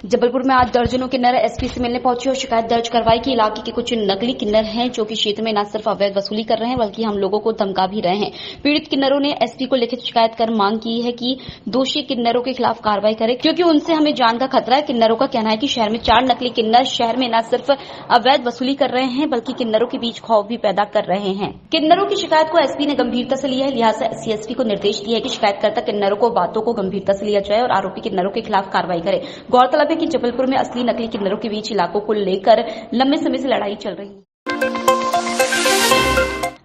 जबलपुर में आज दर्जनों किन्नर एसपी से मिलने पहुंचे और शिकायत दर्ज करवाई कि इलाके के कुछ नकली किन्नर हैं जो कि क्षेत्र में न सिर्फ अवैध वसूली कर रहे हैं बल्कि हम लोगों को धमका भी रहे हैं। पीड़ित किन्नरों ने एसपी को लिखित शिकायत कर मांग की है कि दोषी किन्नरों के खिलाफ कार्रवाई करे क्योंकि उनसे हमें जान का खतरा है। किन्नरों का कहना है कि शहर में 4 नकली किन्नर शहर में न सिर्फ अवैध वसूली कर रहे हैं बल्कि किन्नरों के बीच खौफ भी पैदा कर रहे हैं। किन्नरों की शिकायत को एसपी ने गंभीरता से लिया है, लिहाजा एसपी को निर्देश दिया है कि शिकायतकर्ता किन्नरों को बातों को गंभीरता से लिया जाए और आरोपी किन्नरों के खिलाफ कार्रवाई करे। गौरतलब है कि जबलपुर में असली नकली किन्नरों के बीच इलाकों को लेकर लंबे समय से लड़ाई चल रही है।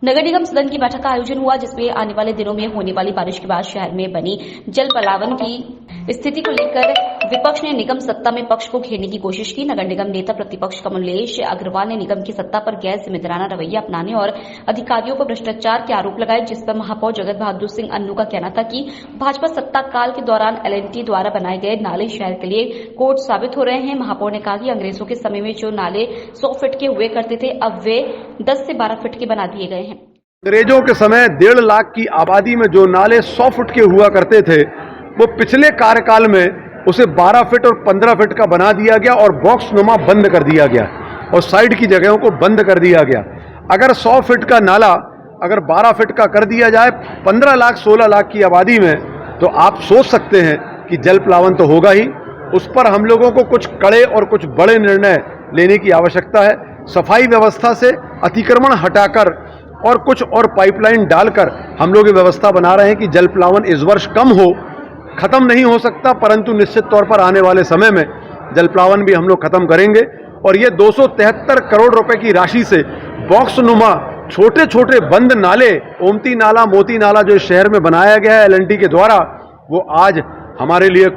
नगर निगम सदन की बैठक का आयोजन हुआ जिसमें आने वाले दिनों में होने वाली बारिश के बाद शहर में बनी जल पलावन की स्थिति को लेकर विपक्ष ने निगम सत्ता में पक्ष को घेरने की कोशिश की। नगर निगम नेता प्रतिपक्ष कमलेश अग्रवाल ने निगम की सत्ता पर गैर जिम्मेदाराना रवैया अपनाने और अधिकारियों पर भ्रष्टाचार के आरोप लगाए, जिस पर महापौर जगत बहादुर सिंह अन्नू का कहना था कि भाजपा सत्ता काल के दौरान LNT द्वारा बनाए गए नाले शहर के लिए कोर्ट साबित हो रहे हैं। महापौर ने कहा कि अंग्रेजों के समय में जो नाले 100 फीट के हुए करते थे अब वे 10 से 12 फीट के बना दिए गए हैं। अंग्रेजों के समय 1.5 लाख की आबादी में जो नाले 100 फुट के हुआ करते थे वो पिछले कार्यकाल में उसे 12 फीट और 15 फीट का बना दिया गया और बॉक्स नुमा बंद कर दिया गया और साइड की जगहों को बंद कर दिया गया। अगर 100 फीट का नाला अगर 12 फीट का कर दिया जाए 15 लाख 16 लाख की आबादी में, तो आप सोच सकते हैं कि जल प्लावन तो होगा ही। उस पर हम लोगों को कुछ कड़े और कुछ बड़े निर्णय लेने की आवश्यकता है। सफाई व्यवस्था से अतिक्रमण हटाकर और कुछ और पाइपलाइन डालकर हम लोग ये व्यवस्था बना रहे हैं कि जल प्लावन इस वर्ष कम हो, खत्म नहीं हो सकता, परंतु निश्चित तौर पर आने वाले समय में जल प्लावन भी हम लोग खत्म करेंगे। और ये 273 करोड़ रुपए की राशि से बॉक्स नुमा छोटे छोटे बंद नाले, ओमती नाला, मोती नाला जो इस शहर में बनाया गया है LNT के द्वारा, वो आज हमारे लिए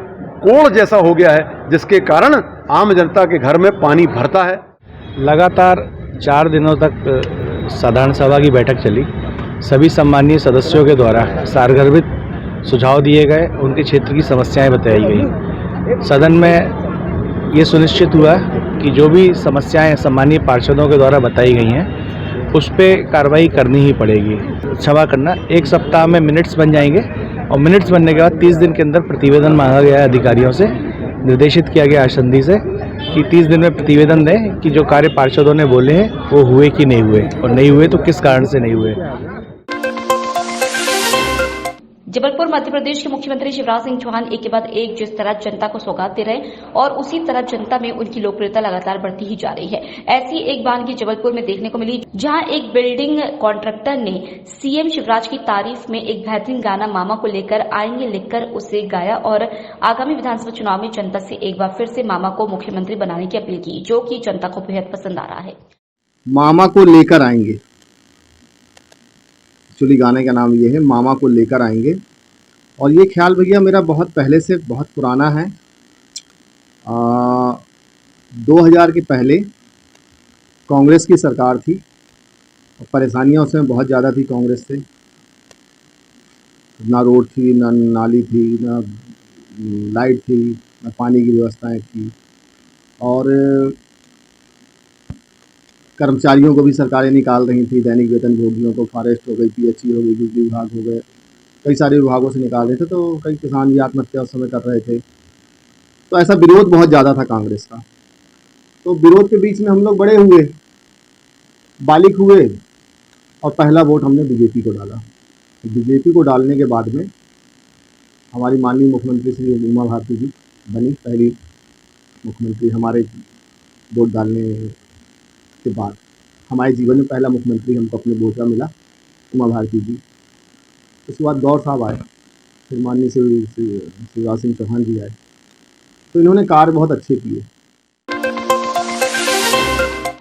कोड़ जैसा हो गया है, जिसके कारण आम जनता के घर में पानी भरता है। लगातार 4 दिनों तक साधारण सभा की बैठक चली। सभी सम्मानीय सदस्यों के द्वारा सारगर्भित सुझाव दिए गए, उनके क्षेत्र की समस्याएं बताई गई। सदन में ये सुनिश्चित हुआ कि जो भी समस्याएं सम्मानीय पार्षदों के द्वारा बताई गई हैं उस पर कार्रवाई करनी ही पड़ेगी। क्षमा करना, 1 सप्ताह में मिनट्स बन जाएंगे और मिनट्स बनने के बाद 30 दिन के अंदर प्रतिवेदन मांगा गया है। अधिकारियों से निर्देशित किया गया आसंदी से कि 30 दिन में प्रतिवेदन दें कि जो कार्य पार्षदों ने बोले हैं वो हुए कि नहीं हुए, और नहीं हुए तो किस कारण से नहीं हुए। जबलपुर मध्य प्रदेश के मुख्यमंत्री शिवराज सिंह चौहान एक के बाद एक जिस तरह जनता को सौगात दे रहे हैं और उसी तरह जनता में उनकी लोकप्रियता लगातार बढ़ती ही जा रही है। ऐसी एक बानगी जबलपुर में देखने को मिली जहां एक बिल्डिंग कॉन्ट्रैक्टर ने सीएम शिवराज की तारीफ में एक बेहतरीन गाना मामा को लेकर आएंगे लिखकर उसे गाया और आगामी विधानसभा चुनाव में जनता से एक बार फिर से मामा को मुख्यमंत्री बनाने की अपील की, जो कि जनता को बेहद पसंद आ रहा है। मामा को लेकर आएंगे, एक्चुअली गाने का नाम ये है, मामा को लेकर आएंगे। और ये ख्याल भैया मेरा बहुत पहले से बहुत पुराना है। 2000 के पहले कांग्रेस की सरकार थी और परेशानियां उसमें बहुत ज़्यादा थी कांग्रेस से। ना रोड थी, ना नाली थी, ना लाइट थी, ना पानी की व्यवस्थाएं थी। और कर्मचारियों को भी सरकारें निकाल रही थी, दैनिक वेतन भोगियों को, फॉरेस्ट हो गई, PHE हो गई, बिजली विभाग हो गए, कई सारे विभागों से निकाल रहे थे। तो कई किसान भी आत्महत्या उस समय कर रहे थे। तो ऐसा विरोध बहुत ज़्यादा था कांग्रेस का। तो विरोध के बीच में हम लोग बड़े हुए, बालिक हुए और पहला वोट हमने बीजेपी को डाला। बीजेपी को डालने के बाद में हमारी माननीय मुख्यमंत्री श्री उमा भारती जी बनी पहली मुख्यमंत्री। हमारे वोट डालने के बाद हमारे जीवन में पहला मुख्यमंत्री हमको अपने वोट का मिला, उमा भारती जी। उसके बाद गौर साहब आए, फिर माननीय शिवराज सिंह चौहान जी आए। तो इन्होंने कार्य बहुत अच्छे किए।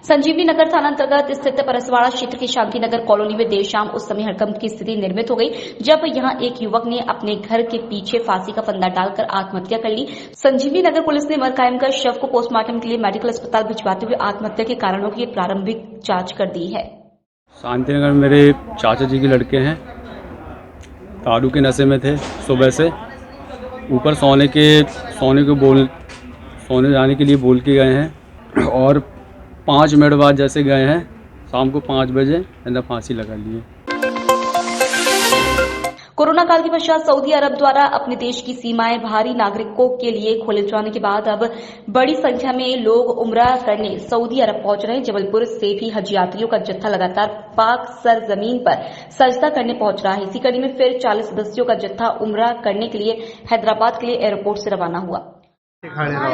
संजीवनी नगर थाना अंतर्गत स्थित परसवाड़ा क्षेत्र की शांति नगर कॉलोनी में देर शाम उस समय हड़कंप की स्थिति निर्मित हो गई जब यहां एक युवक ने अपने घर के पीछे फांसी का फंदा डालकर आत्महत्या कर ली। संजीवनी नगर पुलिस ने मरकायम कर शव को पोस्टमार्टम के लिए मेडिकल अस्पताल भिजवाते हुए आत्महत्या के कारणों की प्रारंभिक जांच कर दी है। शांति नगर में मेरे चाचा जी के लड़के हैं, दारू के नशे में थे। सुबह से ऊपर सोने जाने के लिए बोल के गए हैं और 5 मिनट बाद जैसे गए हैं शाम को 5 बजे अंदर फांसी लगा लिए। कोरोना कोरोना काल के पश्चात सऊदी अरब द्वारा अपने देश की सीमाएं भारी नागरिकों के लिए खोले जाने के बाद अब बड़ी संख्या में लोग उम्रा करने सऊदी अरब पहुंच रहे हैं। जबलपुर से भी हज यात्रियों का जत्था लगातार पाक सरजमीन पर सजदा करने पहुंच रहा है। इसी कड़ी में फिर 40 सदस्यों का जत्था उम्रा करने के लिए हैदराबाद के लिए एयरपोर्ट से रवाना हुआ।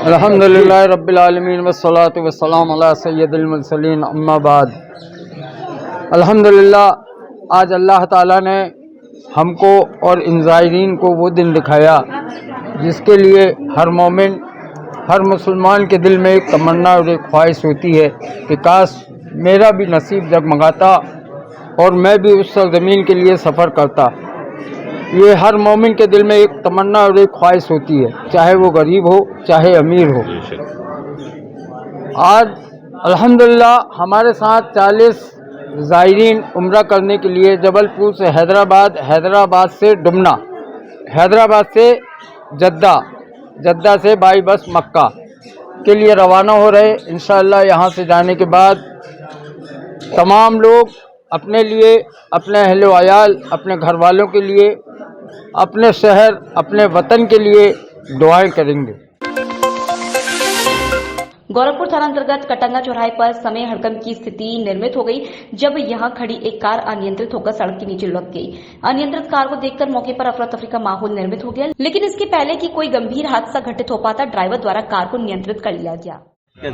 अल्हम्दुलिल्लाह रब्बिल आलमीन वस्सलातु वस्सलाम अला सय्यदिल मुरसलीन अम्मा बाद। अल्हम्दुलिल्लाह आज अल्लाह ताला ने हमको और इन ज़ायरीन को वो दिन दिखाया जिसके लिए हर मोमिन, हर मुसलमान के दिल में एक तमन्ना और एक ख्वाहिश होती है कि काश मेरा भी नसीब जगमगाता और मैं भी उस सरज़मीन के लिए सफ़र करता। ये हर मोमिन के दिल में एक तमन्ना और एक ख्वाहिश होती है, चाहे वो गरीब हो चाहे अमीर हो। आज अल्हम्दुलिल्लाह हमारे साथ 40 ज़ायरीन उम्रा करने के लिए जबलपुर से हैदराबाद, हैदराबाद से डुमना, हैदराबाद से जद्दा, जद्दा से बाई बस मक्का के लिए रवाना हो रहे। इंशाअल्लाह यहाँ से जाने के बाद तमाम लोग अपने लिए, अपने अहले व अयाल, अपने घर वालों के लिए, अपने शहर, अपने वतन के लिए दुआएं करेंगे। गोरखपुर थाना अंतर्गत कटंगा चौराहे पर समय हड़कंप की स्थिति निर्मित हो गई जब यहां खड़ी एक कार अनियंत्रित होकर सड़क के नीचे लुढ़क गई। अनियंत्रित कार को देखकर मौके पर अफरा तफरी का माहौल निर्मित हो गया, लेकिन इसके पहले कि कोई गंभीर हादसा घटित हो पाता, ड्राइवर द्वारा कार को नियंत्रित कर लिया गया।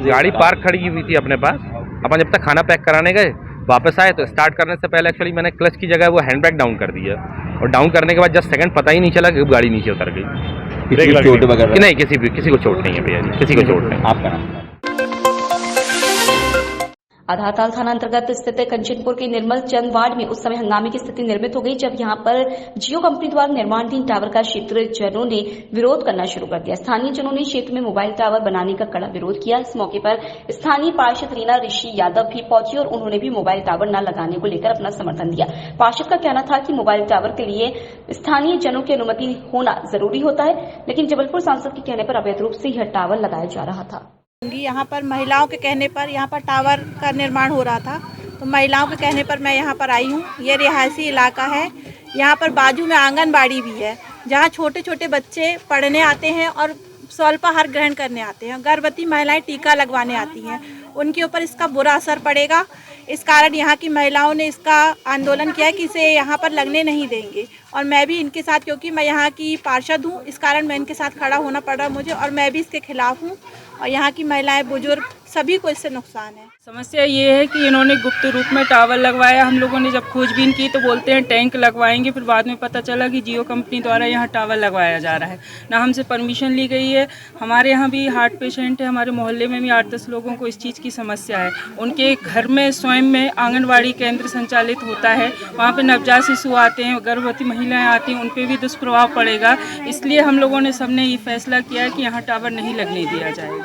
गाड़ी पार्क खड़ी हुई थी अपने पास। अपन जब तक खाना पैक कराने गए वापस आए तो स्टार्ट करने से पहले एक्चुअली मैंने क्लच की जगह वो हैंड ब्रेक डाउन कर दिया और डाउन करने के बाद जस्ट सेकंड पता ही नहीं चला कि गाड़ी नीचे उतर गई। चोट वगैरह नहीं, किसी को चोट नहीं है भैया जी, किसी को चोट नहीं। आपका नाम? आधारताल थाना अंतर्गत स्थित कंचनपुर के निर्मल चंद वार्ड में उस समय हंगामे की स्थिति निर्मित हो गई जब यहां पर जियो कंपनी द्वारा निर्माणाधीन टावर का क्षेत्र जनों ने विरोध करना शुरू कर दिया। स्थानीय जनों ने क्षेत्र में मोबाइल टावर बनाने का कड़ा विरोध किया। इस मौके पर स्थानीय पार्षद रीना ऋषि यादव भी पहुंची और उन्होंने भी मोबाइल टावर न लगाने को लेकर अपना समर्थन दिया। पार्षद का कहना था कि मोबाइल टावर के लिए स्थानीय जनों की अनुमति होना जरूरी होता है, लेकिन जबलपुर सांसद के कहने पर अवैध रूप से यह टावर लगाया जा रहा था। यहाँ पर महिलाओं के कहने पर यहाँ पर टावर का निर्माण हो रहा था, तो महिलाओं के कहने पर मैं यहाँ पर आई हूँ। ये रिहायशी इलाका है, यहाँ पर बाजू में आंगनबाड़ी भी है जहाँ छोटे छोटे बच्चे पढ़ने आते हैं और स्वल्पाहार ग्रहण करने आते हैं। गर्भवती महिलाएं टीका लगवाने आती हैं, उनके ऊपर इसका बुरा असर पड़ेगा। इस कारण यहाँ की महिलाओं ने इसका आंदोलन किया कि इसे यहाँ पर लगने नहीं देंगे और मैं भी इनके साथ, क्योंकि मैं यहाँ की पार्षद हूँ, इस कारण मैं इनके साथ खड़ा होना पड़ रहा मुझे और मैं भी इसके खिलाफ हूँ। और यहाँ की महिलाएं, बुजुर्ग सभी को इससे नुकसान है। समस्या ये है कि इन्होंने गुप्त रूप में टावर लगवाया। हम लोगों ने जब खोजबीन की तो बोलते हैं टैंक लगवाएंगे, फिर बाद में पता चला कि जियो कंपनी द्वारा यहाँ टावर लगवाया जा रहा है। ना हमसे परमिशन ली गई है। हमारे यहाँ भी हार्ट पेशेंट है, हमारे मोहल्ले में भी 8-10 लोगों को इस चीज़ की समस्या है। उनके घर में स्वयं में आंगनबाड़ी केंद्र संचालित होता है, वहाँ पर नवजात शिशु आते हैं, गर्भवती महिलाएँ आती हैं, उन पर भी दुष्प्रभाव पड़ेगा। इसलिए हम लोगों ने सबने ये फैसला किया कि यहाँ टावर नहीं लगने दिया जाएगा।